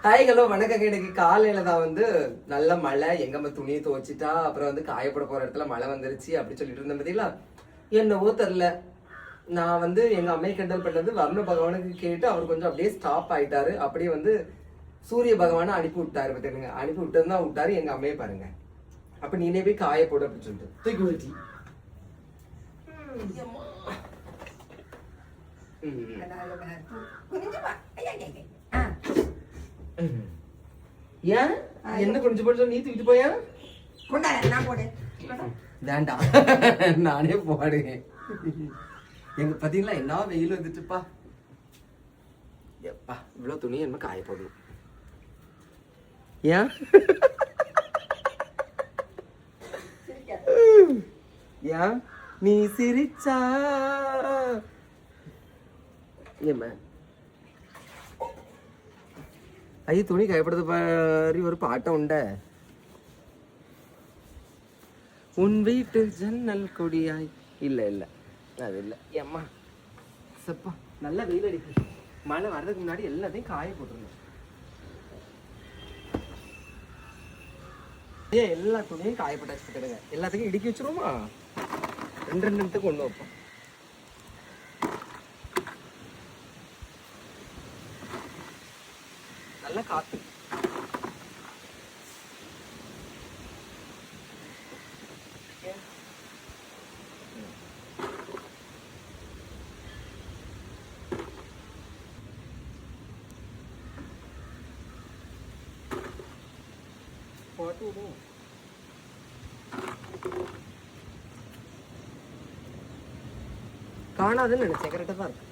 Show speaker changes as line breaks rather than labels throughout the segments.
Hi hello வணக்கங்க. இன்னைக்கு காலையில தான் வந்து நல்ல மழை. எங்கம்மா துணியை துவச்சிட்டா, அப்புறம் வந்து காயப்பட போற இடத்துல மழை வந்துருச்சு அப்படி சொல்லிட்டு இருந்தேன் பார்த்தீங்களா. என்னவோ தெரில, நான் வந்து எங்க அம்மையை கிண்டல் பண்ணது வருண பகவானுக்கு கேட்டு அவர் கொஞ்சம் அப்படியே ஸ்டாப் ஆயிட்டாரு. அப்படியே வந்து சூரிய பகவானை அனுப்பி விட்டாரு பார்த்துக்கங்க. அனுப்பி விட்டு தான் விட்டாரு எங்க அம்மையை பாருங்க. அப்ப நீனே போய் காய போடு அப்படின்னு சொல்லிட்டு தூக்கி ஊற்றி ஏன் என்ன கொஞ்சம் கொஞ்சம் நீ தூக்கிட்டு போயா வேண்டாம் நானே போடுங்க. எங்க பாத்தீங்களா என்ன வெயில் வந்துட்டுப்பா. எப்பா இவ்வளவு துணி என்ன காய போடணும். ஏன் ஏன் நீ சிரிச்சா ஏமா ஐய துணி கைப்படுத்த பாரி ஒரு பாட்டம் உண்ட. உன் வீட்டு ஜன்னல் கொடியாய் இல்ல இல்ல அது இல்ல ஏம்மா சப்பா நல்லா வெயில் அடிக்கு. மழை வர்றதுக்கு முன்னாடி எல்லாத்தையும் காய போட்டுருந்தேன். ஏன் எல்லா துணியும் காயப்பட்டாச்சு போட்டுடுங்க. எல்லாத்துக்கும் இடுக்கி வச்சிருவோமா. ரெண்டு நிமிஷத்துக்கு ஒண்ணு வைப்போம். நல்ல காத்து போட்டு விடுவோம். காணாதுன்னு நினைச்சேன். கரெக்டாக தான் இருக்கு.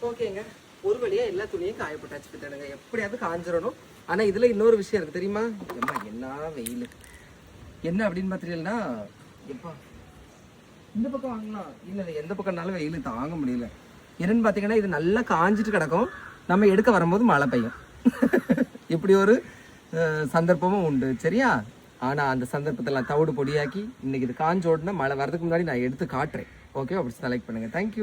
ஓகேங்க, ஒரு வழியா எல்லா துணியும் காயப்பட்டாச்சு விட்டானுங்க. எப்படியாவது காஞ்சிடணும். ஆனா இதுல இன்னொரு விஷயம் இருக்கு தெரியுமா. எம்மா என்ன வெயில் என்ன அப்படின்னு பாத்தீங்கன்னா, எப்பா இந்த பக்கம் வாங்கலாம் இல்ல இல்ல எந்த பக்கம்னாலும் வெயில் தாங்க முடியல. என்னன்னு பாத்தீங்கன்னா இது நல்லா காஞ்சிட்டு கிடக்கும். நம்ம எடுக்க வரும்போது மழை பெய்யும். இப்படி ஒரு சந்தர்ப்பமும் உண்டு சரியா. ஆனா அந்த சந்தர்ப்பத்தில் தவிடு பொடியாக்கி இன்னைக்கு இது காஞ்சோடனா மழை வர்றதுக்கு முன்னாடி நான் எடுத்து காட்டுறேன். ஓகே அப்படி செலக்ட் பண்ணுங்க. தேங்க்யூ.